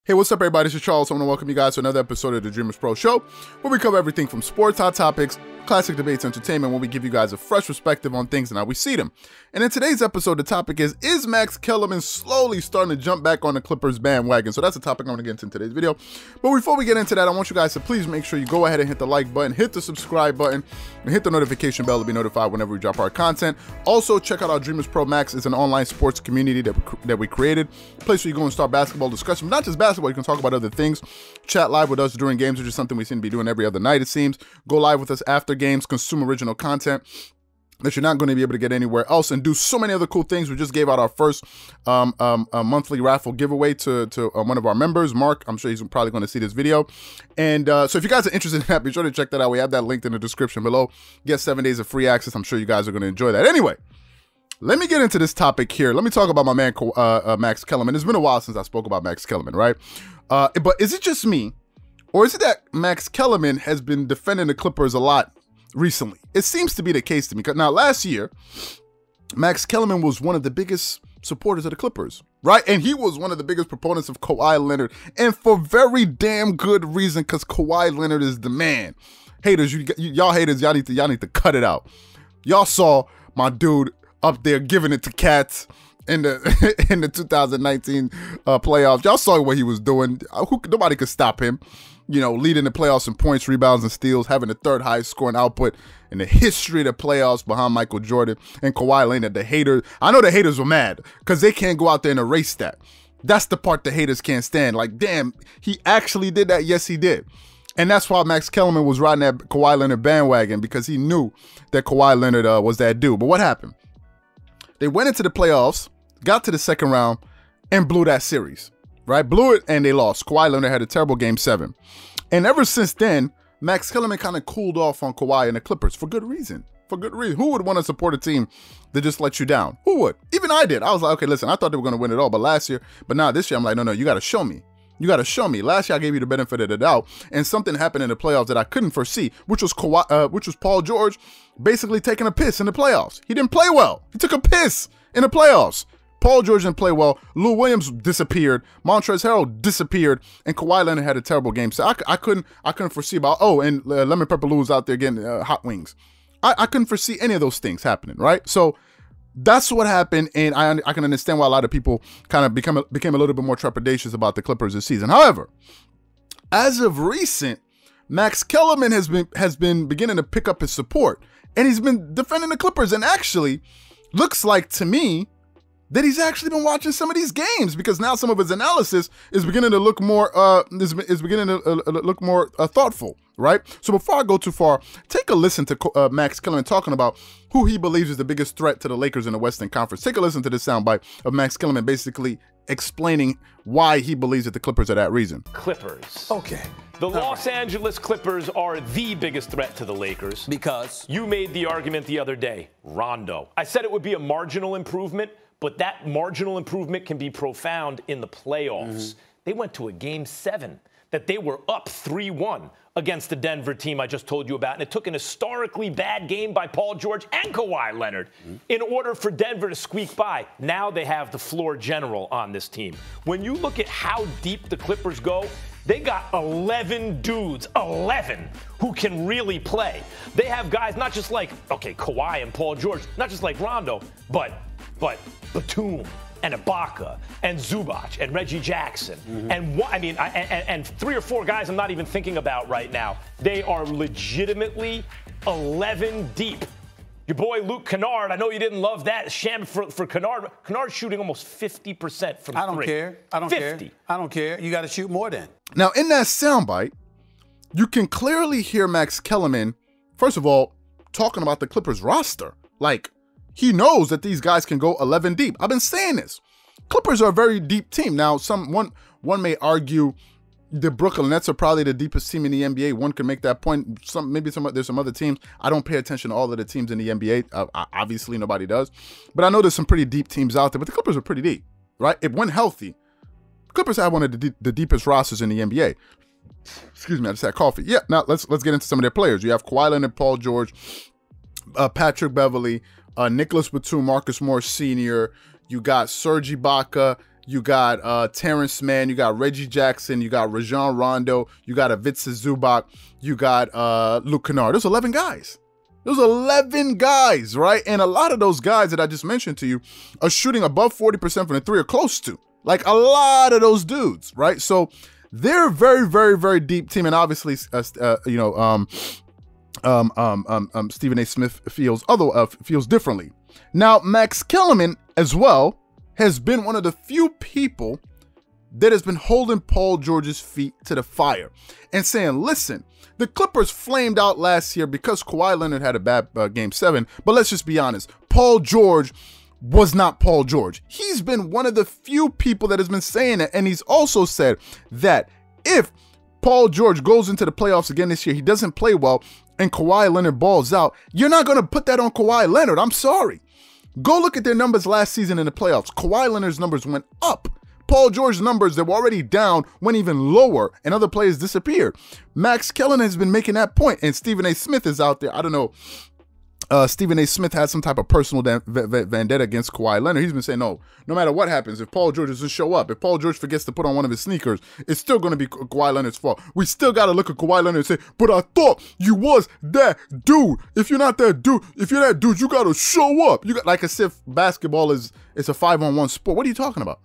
Hey, what's up, everybody? This is Charles. I want to welcome you guys to another episode of the Dreamerspro Show, where we cover everything from sports, hot topics, classic debates, entertainment, where we give you guys a fresh perspective on things and how we see them. And in today's episode, the topic is Max Kellerman slowly starting to jump back on the Clippers bandwagon? So that's the topic I'm going to get into in today's video. But before we get into that, I want you guys to please make sure you go ahead and hit the like button, hit the subscribe button, and hit the notification bell to be notified whenever we drop our content. Also, check out our Dreamerspro Max. It's an online sports community that we created, a place where you go and start basketball discussion. Not just basketball, you can talk about other things. Chat live with us during games, which is something we seem to be doing every other night, it seems. Go live with us after games, consume original content that you're not going to be able to get anywhere else, and do so many other cool things. We just gave out our first monthly raffle giveaway to one of our members, Mark. I'm sure he's probably going to see this video. And so if you guys are interested in that, be sure to check that out. We have that linked in the description below. Get 7 days of free access. I'm sure you guys are going to enjoy that. Anyway, let me get into this topic here. Let me talk about my man, Max Kellerman. It's been a while since I spoke about Max Kellerman, right? But is it just me, or is it that Max Kellerman has been defending the Clippers a lot recently? It seems to be the case to me. Now, last year, Max Kellerman was one of the biggest supporters of the Clippers, right? And he was one of the biggest proponents of Kawhi Leonard, and for very damn good reason, because Kawhi Leonard is the man. Haters, y'all haters, y'all need to cut it out. Y'all saw my dude up there giving it to cats in the 2019 playoffs. Y'all saw what he was doing. Nobody could stop him. You know, leading the playoffs in points, rebounds, and steals, having the third highest scoring output in the history of the playoffs behind Michael Jordan and Kawhi Leonard. The haters, I know the haters were mad because they can't go out there and erase that. That's the part the haters can't stand. Like, damn, he actually did that. Yes, he did. And that's why Max Kellerman was riding that Kawhi Leonard bandwagon, because he knew that Kawhi Leonard was that dude. But what happened? They went into the playoffs, got to the second round, and blew that series. Right? Blew it, and they lost. Kawhi Leonard had a terrible Game 7. And ever since then, Max Kellerman kind of cooled off on Kawhi and the Clippers for good reason. For good reason. Who would want to support a team that just let you down? Who would? Even I did. I was like, okay, listen, I thought they were going to win it all, but now this year, I'm like, no, you got to show me. You got to show me. Last year, I gave you the benefit of the doubt, and something happened in the playoffs that I couldn't foresee, which was Paul George basically taking a piss in the playoffs. He didn't play well. He took a piss in the playoffs. Paul George didn't play well. Lou Williams disappeared. Montrezl Harrell disappeared, and Kawhi Leonard had a terrible game. So I couldn't foresee about. Oh, and Lemon Pepper Lou was out there getting hot wings. I couldn't foresee any of those things happening, right? So that's what happened, and I can understand why a lot of people kind of became a little bit more trepidatious about the Clippers this season. However, as of recent, Max Kellerman has been beginning to pick up his support, and he's been defending the Clippers, and actually looks like to me that he's actually been watching some of these games, because now some of his analysis is beginning to look more thoughtful, right? So before I go too far, take a listen to Max Kellerman talking about who he believes is the biggest threat to the Lakers in the Western Conference. Take a listen to this soundbite of Max Kellerman basically explaining why he believes that the Clippers are that reason. Clippers. Okay. The Los Angeles Clippers are the biggest threat to the Lakers. Because? You made the argument the other day, Rondo. I said it would be a marginal improvement, but that marginal improvement can be profound in the playoffs. They went to a Game 7 that they were up 3-1 against the Denver team I just told you about, and it took an historically bad game by Paul George and Kawhi Leonard in order for Denver to squeak by. Now they have the floor general on this team. When you look at how deep the Clippers go, they got 11 dudes, 11, who can really play. They have guys not just like, okay, Kawhi and Paul George, not just like Rondo, but Batum and Ibaka and Zubac and Reggie Jackson and 3 or 4 guys I'm not even thinking about right now. They are legitimately 11 deep. Your boy Luke Kennard, I know you didn't love that sham for Kennard. Kennard's shooting almost 50% from 3. I don't care. I don't 50. care. I don't care. You got to shoot more then. Now, in that soundbite, you can clearly hear Max Kellerman, first of all, talking about the Clippers roster. Like, he knows that these guys can go 11 deep. I've been saying this. Clippers are a very deep team. Now, one may argue the Brooklyn Nets are probably the deepest team in the NBA. One could make that point. There's some other teams. I don't pay attention to all of the teams in the NBA. Obviously, nobody does. But I know there's some pretty deep teams out there. But the Clippers are pretty deep, right? If when healthy, Clippers have one of the deepest rosters in the NBA. Excuse me, I just had coffee. Yeah, now let's get into some of their players. You have Kawhi Leonard, Paul George, Patrick Beverley, Nicholas Batum, Marcus Morris Sr., You got Serge Ibaka. You got Terrence Mann. You got Reggie Jackson. You got Rajon Rondo. You got Ivica Zubac. You got Luke Kennard. There's 11 guys. There's 11 guys, right? And a lot of those guys that I just mentioned to you are shooting above 40% from the three or close to. Like a lot of those dudes, right? So they're a very, very, very deep team. And obviously, Stephen A. Smith feels differently. Now, Max Kellerman as well has been one of the few people that has been holding Paul George's feet to the fire and saying, listen, the Clippers flamed out last year because Kawhi Leonard had a bad Game 7, but let's just be honest, Paul George was not Paul George. He's been one of the few people that has been saying it, and he's also said that if Paul George goes into the playoffs again this year, he doesn't play well, and Kawhi Leonard balls out, you're not going to put that on Kawhi Leonard. I'm sorry. Go look at their numbers last season in the playoffs. Kawhi Leonard's numbers went up. Paul George's numbers that were already down went even lower, and other players disappeared. Max Kellerman has been making that point, and Stephen A. Smith is out there. I don't know. Stephen A. Smith had some type of personal vendetta against Kawhi Leonard. He's been saying, no matter what happens, if Paul George doesn't show up, if Paul George forgets to put on one of his sneakers, it's still going to be Kawhi Leonard's fault. We still got to look at Kawhi Leonard and say, but I thought you was that dude. If you're not that dude, you got to show up. You got, like as if basketball is a 5-on-1 sport. What are you talking about?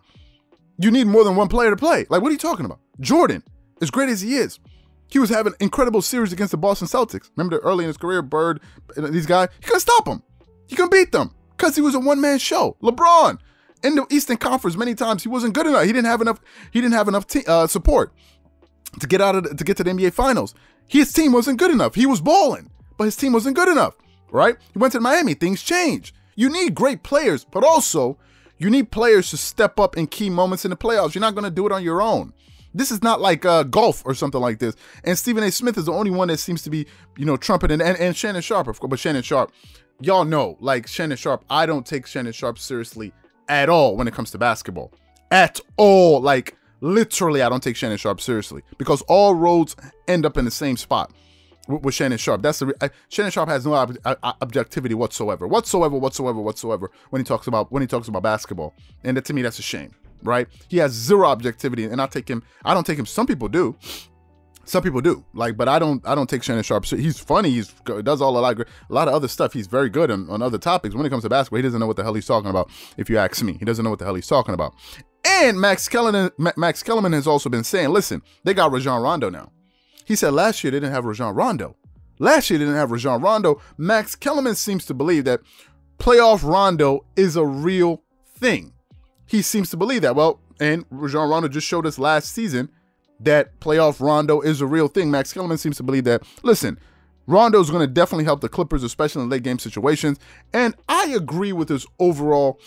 You need more than one player to play. Like, what are you talking about? Jordan, as great as he is, he was having incredible series against the Boston Celtics. Remember early in his career, Bird, these guys, he couldn't stop them. He couldn't beat them because he was a one-man show. LeBron, in the Eastern Conference, many times he wasn't good enough. He didn't have enough support to get to the NBA Finals. His team wasn't good enough. He was balling, but his team wasn't good enough, right? He went to Miami. Things changed. You need great players, but also you need players to step up in key moments in the playoffs. You're not going to do it on your own. This is not like golf or something like this. And Stephen A. Smith is the only one that seems to be, trumpeting, and Shannon Sharpe, of course. But Shannon Sharpe, y'all know, like Shannon Sharpe, I don't take Shannon Sharpe seriously at all when it comes to basketball. At all. Like, literally, I don't take Shannon Sharpe seriously because all roads end up in the same spot with Shannon Sharpe. Shannon Sharpe has no objectivity whatsoever when he talks about basketball. And that, to me, that's a shame. Right? He has zero objectivity, and I don't take him. Some people do. Like, but I don't take Shannon Sharpe. He's funny. He does a lot of other stuff. He's very good on other topics. When it comes to basketball, he doesn't know what the hell he's talking about. If you ask me, he doesn't know what the hell he's talking about. And Max Kellerman has also been saying, listen, they got Rajon Rondo now. He said last year they didn't have Rajon Rondo. Max Kellerman seems to believe that playoff Rondo is a real thing. He seems to believe that. Well, and Rajon Rondo just showed us last season that playoff Rondo is a real thing. Max Kellerman seems to believe that, listen, Rondo is going to definitely help the Clippers, especially in late game situations. And I agree with his overall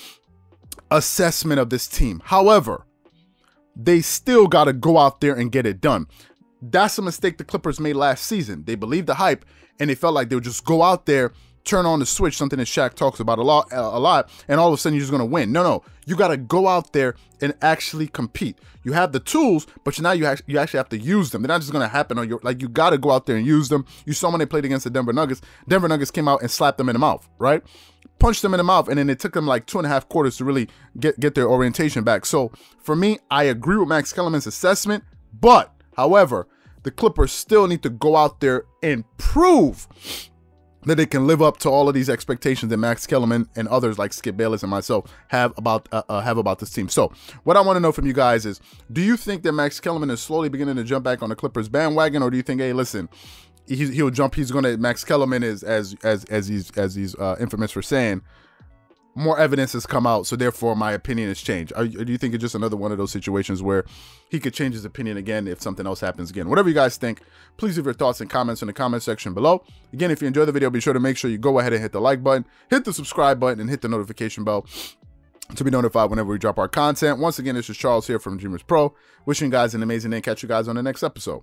assessment of this team. However, they still got to go out there and get it done. That's a mistake the Clippers made last season. They believed the hype, and they felt like they would just go out there, turn on the switch, something that Shaq talks about a lot, and all of a sudden you're just going to win. No. You got to go out there and actually compete. You have the tools, but now you actually have to use them. They're not just going to happen on you got to go out there and use them. You saw when they played against the Denver Nuggets. Denver Nuggets came out and slapped them in the mouth, right? Punched them in the mouth, and then it took them like 2.5 quarters to really get their orientation back. So for me, I agree with Max Kellerman's assessment, but however, the Clippers still need to go out there and prove that they can live up to all of these expectations that Max Kellerman and others like Skip Bayless and myself have about this team. So what I want to know from you guys is, do you think that Max Kellerman is slowly beginning to jump back on the Clippers bandwagon, or do you think, hey, listen, he'll jump? Max Kellerman is as he's infamous for saying, more evidence has come out, so therefore my opinion has changed. Do you think it's just another one of those situations where he could change his opinion again if something else happens again? Whatever you guys think, please leave your thoughts and comments in the comment section below. Again, if you enjoyed the video, be sure to make sure you go ahead and hit the like button, hit the subscribe button, and hit the notification bell to be notified whenever we drop our content. Once again, this is Charles here from Dreamerspro, wishing you guys an amazing day and catch you guys on the next episode.